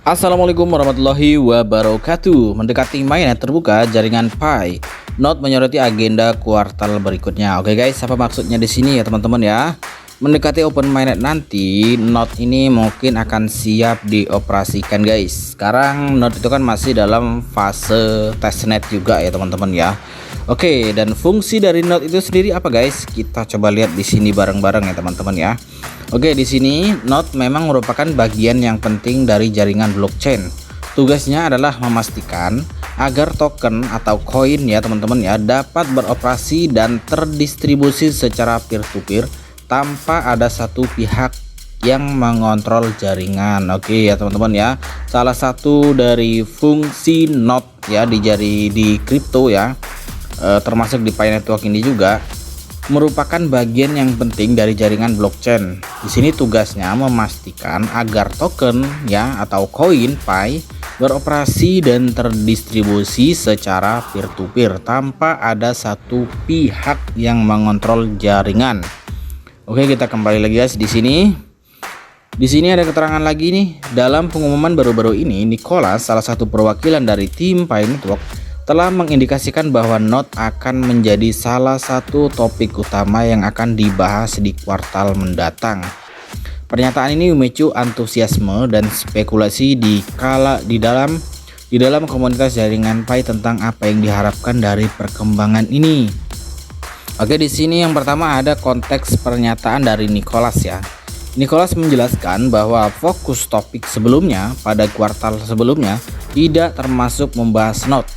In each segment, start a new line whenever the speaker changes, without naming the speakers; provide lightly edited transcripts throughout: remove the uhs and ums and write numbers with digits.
Assalamualaikum warahmatullahi wabarakatuh. Mendekati mainnet terbuka jaringan Pi, Node menyoroti agenda kuartal berikutnya. Oke guys, apa maksudnya di sini ya teman-teman ya? Mendekati open mainnet nanti, Node ini mungkin akan siap dioperasikan guys. Sekarang Node itu kan masih dalam fase testnet juga ya teman-teman ya. Oke, dan fungsi dari Node itu sendiri apa guys? Kita coba lihat di sini bareng-bareng ya teman-teman ya. Oke, di sini Node memang merupakan bagian yang penting dari jaringan blockchain. Tugasnya adalah memastikan agar token atau koin ya teman-teman ya dapat beroperasi dan terdistribusi secara peer-to-peer tanpa ada satu pihak yang mengontrol jaringan. Oke ya teman-teman ya. Salah satu dari fungsi Node ya di kripto ya, termasuk di Pi Network ini juga merupakan bagian yang penting dari jaringan blockchain. Di sini tugasnya memastikan agar token ya atau koin Pi beroperasi dan terdistribusi secara peer-to-peer tanpa ada satu pihak yang mengontrol jaringan. Oke, kita kembali lagi guys di sini. Di sini ada keterangan lagi nih, dalam pengumuman baru-baru ini, Nicholas, salah satu perwakilan dari tim Pi Network, telah mengindikasikan bahwa Node akan menjadi salah satu topik utama yang akan dibahas di kuartal mendatang. Pernyataan ini memicu antusiasme dan spekulasi di dalam komunitas jaringan Pi tentang apa yang diharapkan dari perkembangan ini. Oke, di sini yang pertama ada konteks pernyataan dari Nicholas ya. Nicholas menjelaskan bahwa fokus topik sebelumnya pada kuartal sebelumnya tidak termasuk membahas Node.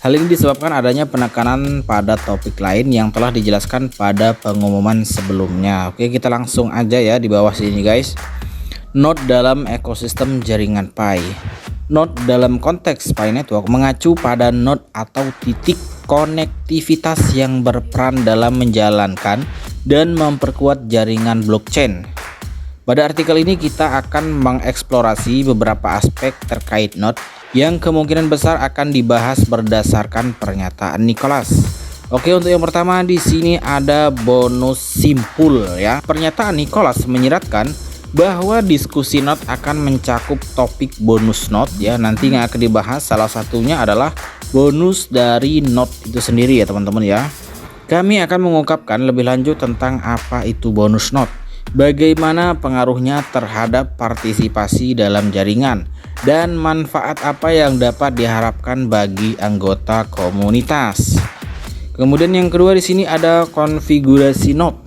Hal ini disebabkan adanya penekanan pada topik lain yang telah dijelaskan pada pengumuman sebelumnya. Oke, kita langsung aja ya di bawah sini guys. Node dalam ekosistem jaringan Pi. Node dalam konteks Pi Network mengacu pada node atau titik konektivitas yang berperan dalam menjalankan dan memperkuat jaringan blockchain. Pada artikel ini kita akan mengeksplorasi beberapa aspek terkait node yang kemungkinan besar akan dibahas berdasarkan pernyataan Nicholas. Oke, untuk yang pertama di sini ada bonus simpul ya. Pernyataan Nicholas menyiratkan bahwa diskusi node akan mencakup topik bonus node ya. Nanti yang akan dibahas salah satunya adalah bonus dari node itu sendiri ya teman-teman ya. Kami akan mengungkapkan lebih lanjut tentang apa itu bonus node, bagaimana pengaruhnya terhadap partisipasi dalam jaringan, dan manfaat apa yang dapat diharapkan bagi anggota komunitas. Kemudian yang kedua di sini ada konfigurasi node.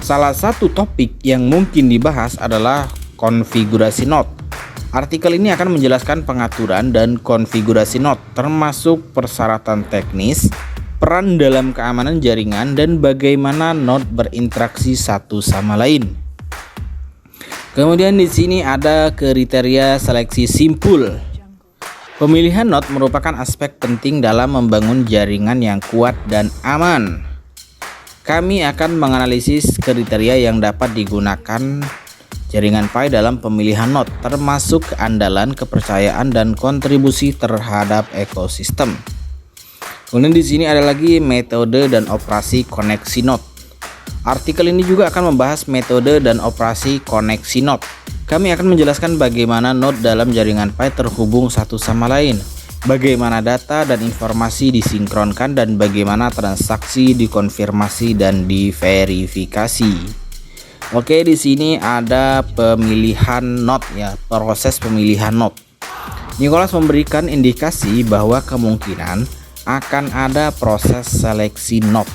Salah satu topik yang mungkin dibahas adalah konfigurasi node. Artikel ini akan menjelaskan pengaturan dan konfigurasi node, termasuk persyaratan teknis, peran dalam keamanan jaringan, dan bagaimana node berinteraksi satu sama lain. Kemudian di sini ada kriteria seleksi simpul. Pemilihan node merupakan aspek penting dalam membangun jaringan yang kuat dan aman. Kami akan menganalisis kriteria yang dapat digunakan jaringan Pi dalam pemilihan node, termasuk keandalan, kepercayaan, dan kontribusi terhadap ekosistem. Kemudian di sini ada lagi metode dan operasi koneksi node. Artikel ini juga akan membahas metode dan operasi koneksi node. Kami akan menjelaskan bagaimana node dalam jaringan Pi terhubung satu sama lain, bagaimana data dan informasi disinkronkan, dan bagaimana transaksi dikonfirmasi dan diverifikasi. Oke, di sini ada pemilihan node ya, proses pemilihan node. Nicholas memberikan indikasi bahwa kemungkinan akan ada proses seleksi node,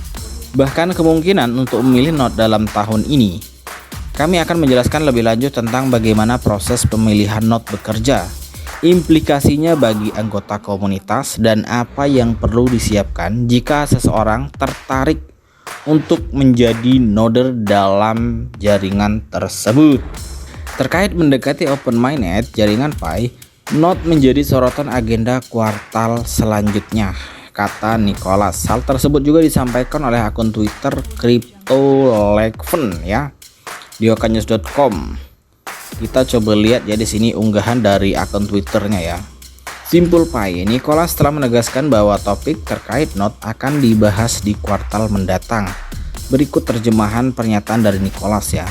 bahkan kemungkinan untuk memilih node dalam tahun ini. Kami akan menjelaskan lebih lanjut tentang bagaimana proses pemilihan node bekerja, implikasinya bagi anggota komunitas, dan apa yang perlu disiapkan jika seseorang tertarik untuk menjadi noder dalam jaringan tersebut. Terkait mendekati open mainnet jaringan Pi, node menjadi sorotan agenda kuartal selanjutnya, kata Nicholas. Hal tersebut juga disampaikan oleh akun Twitter CryptoLeven ya, di okanews.com. Kita coba lihat ya di sini unggahan dari akun Twitternya ya. Simpul Pi, Nicholas telah menegaskan bahwa topik terkait node akan dibahas di kuartal mendatang. Berikut terjemahan pernyataan dari Nicholas ya.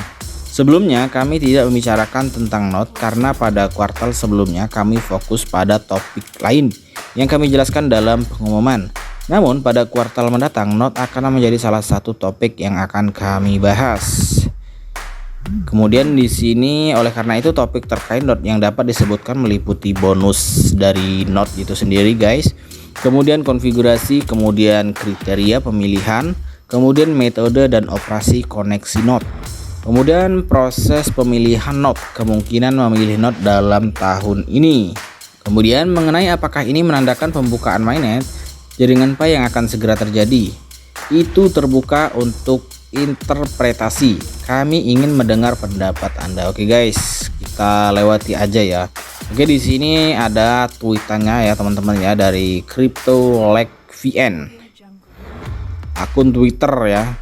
Sebelumnya kami tidak membicarakan tentang Node karena pada kuartal sebelumnya kami fokus pada topik lain yang kami jelaskan dalam pengumuman. Namun pada kuartal mendatang Node akan menjadi salah satu topik yang akan kami bahas. Kemudian di sini oleh karena itu topik terkait Node yang dapat disebutkan meliputi bonus dari Node itu sendiri guys. Kemudian konfigurasi, kemudian kriteria pemilihan, kemudian metode dan operasi koneksi Node. Kemudian proses pemilihan Node, kemungkinan memilih Node dalam tahun ini. Kemudian mengenai apakah ini menandakan pembukaan mainnet jaringan Pi yang akan segera terjadi. Itu terbuka untuk interpretasi. Kami ingin mendengar pendapat Anda. Oke guys, kita lewati aja ya. Oke, di sini ada tweetannya ya teman-teman ya dari CryptoLegVN. Akun Twitter ya.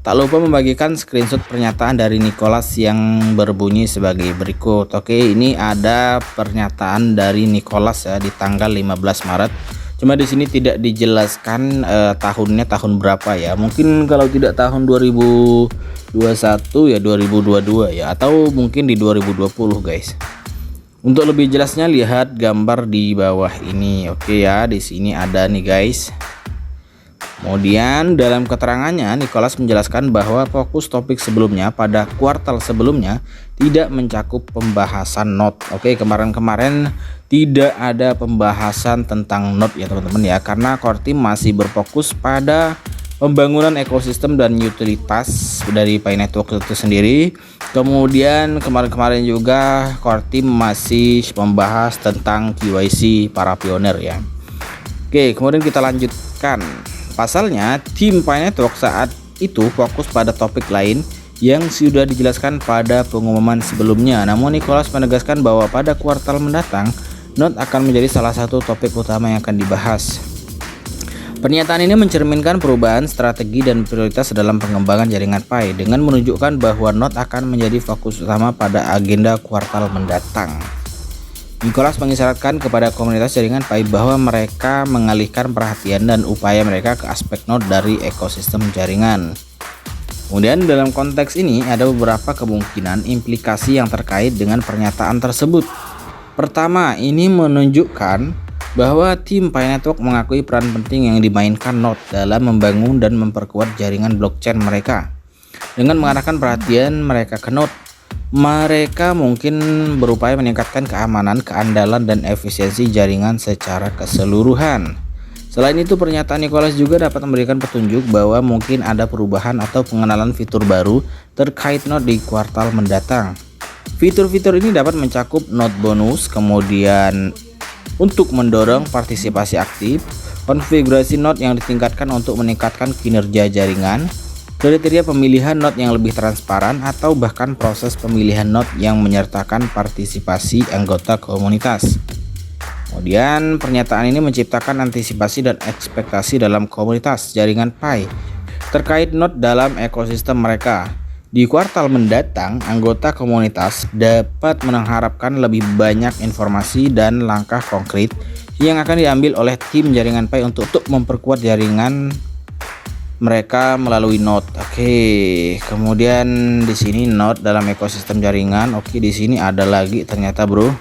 Tak lupa membagikan screenshot pernyataan dari Nicholas yang berbunyi sebagai berikut. Oke, ini ada pernyataan dari Nicholas ya di tanggal 15 Maret. Cuma di sini tidak dijelaskan tahunnya tahun berapa ya. Mungkin kalau tidak tahun 2021 ya 2022 ya, atau mungkin di 2020 guys. Untuk lebih jelasnya lihat gambar di bawah ini. Oke ya, di sini ada nih guys. Kemudian dalam keterangannya Nicholas menjelaskan bahwa fokus topik sebelumnya pada kuartal sebelumnya tidak mencakup pembahasan Node. Oke, kemarin-kemarin tidak ada pembahasan tentang Node ya teman-teman ya, karena core team masih berfokus pada pembangunan ekosistem dan utilitas dari Pi Network itu sendiri. Kemudian kemarin-kemarin juga core team masih membahas tentang KYC para pioner ya. Oke, kemudian kita lanjutkan. Pasalnya, tim Pi Network saat itu fokus pada topik lain yang sudah dijelaskan pada pengumuman sebelumnya. Namun Nicholas menegaskan bahwa pada kuartal mendatang, Node akan menjadi salah satu topik utama yang akan dibahas. Pernyataan ini mencerminkan perubahan strategi dan prioritas dalam pengembangan jaringan Pi dengan menunjukkan bahwa Node akan menjadi fokus utama pada agenda kuartal mendatang. Nicholas mengisyaratkan kepada komunitas jaringan Pi bahwa mereka mengalihkan perhatian dan upaya mereka ke aspek Node dari ekosistem jaringan. Kemudian dalam konteks ini ada beberapa kemungkinan implikasi yang terkait dengan pernyataan tersebut. Pertama, ini menunjukkan bahwa tim Pi Network mengakui peran penting yang dimainkan Node dalam membangun dan memperkuat jaringan blockchain mereka. Dengan mengarahkan perhatian mereka ke Node, mereka mungkin berupaya meningkatkan keamanan, keandalan, dan efisiensi jaringan secara keseluruhan. Selain itu, pernyataan Nicholas juga dapat memberikan petunjuk bahwa mungkin ada perubahan atau pengenalan fitur baru terkait Node di kuartal mendatang. Fitur-fitur ini dapat mencakup Node bonus, kemudian untuk mendorong partisipasi aktif, konfigurasi Node yang ditingkatkan untuk meningkatkan kinerja jaringan, kriteria pemilihan Node yang lebih transparan, atau bahkan proses pemilihan Node yang menyertakan partisipasi anggota komunitas. Kemudian pernyataan ini menciptakan antisipasi dan ekspektasi dalam komunitas jaringan Pi terkait Node dalam ekosistem mereka. Di kuartal mendatang, anggota komunitas dapat mengharapkan lebih banyak informasi dan langkah konkret yang akan diambil oleh tim jaringan Pi untuk memperkuat jaringan mereka melalui Node. Oke, kemudian di sini Node dalam ekosistem jaringan. Oke, di sini ada lagi ternyata bro.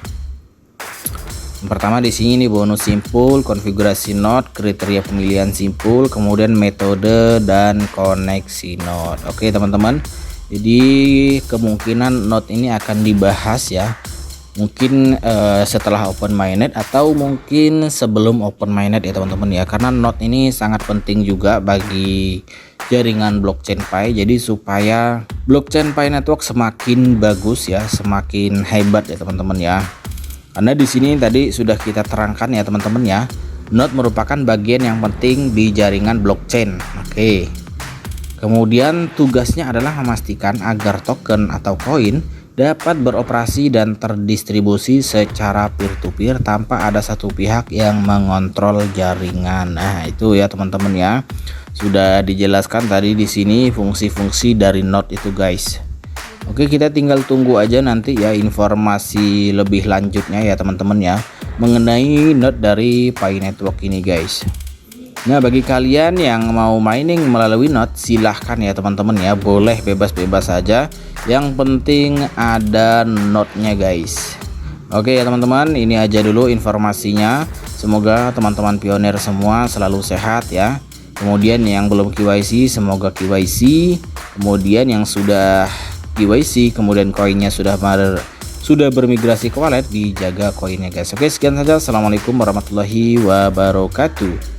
Yang pertama di sini nih bonus simpul, konfigurasi Node, kriteria pemilihan simpul, kemudian metode dan koneksi Node. Oke teman-teman, jadi kemungkinan Node ini akan dibahas ya. Mungkin setelah open mainnet atau mungkin sebelum open mainnet ya teman-teman ya, karena Node ini sangat penting juga bagi jaringan blockchain Pi. Jadi supaya blockchain Pi Network semakin bagus ya, semakin hebat ya teman-teman ya. Karena di sini tadi sudah kita terangkan ya teman-teman ya, Node merupakan bagian yang penting di jaringan blockchain. Oke. Kemudian tugasnya adalah memastikan agar token atau koin dapat beroperasi dan terdistribusi secara peer-to-peer tanpa ada satu pihak yang mengontrol jaringan. Nah, itu ya teman-teman ya. Sudah dijelaskan tadi di sini fungsi-fungsi dari Node itu guys. Oke, kita tinggal tunggu aja nanti ya informasi lebih lanjutnya ya teman-teman ya mengenai Node dari Pi Network ini guys. Nah, bagi kalian yang mau mining melalui Not, silahkan ya teman-teman ya, boleh bebas-bebas saja. Yang penting ada notnya guys. Oke ya teman-teman, ini aja dulu informasinya. Semoga teman-teman pionir semua selalu sehat ya. Kemudian yang belum KYC semoga KYC. Kemudian yang sudah KYC kemudian koinnya sudah bermigrasi ke wallet, dijaga koinnya guys. Oke, sekian saja. Assalamualaikum warahmatullahi wabarakatuh.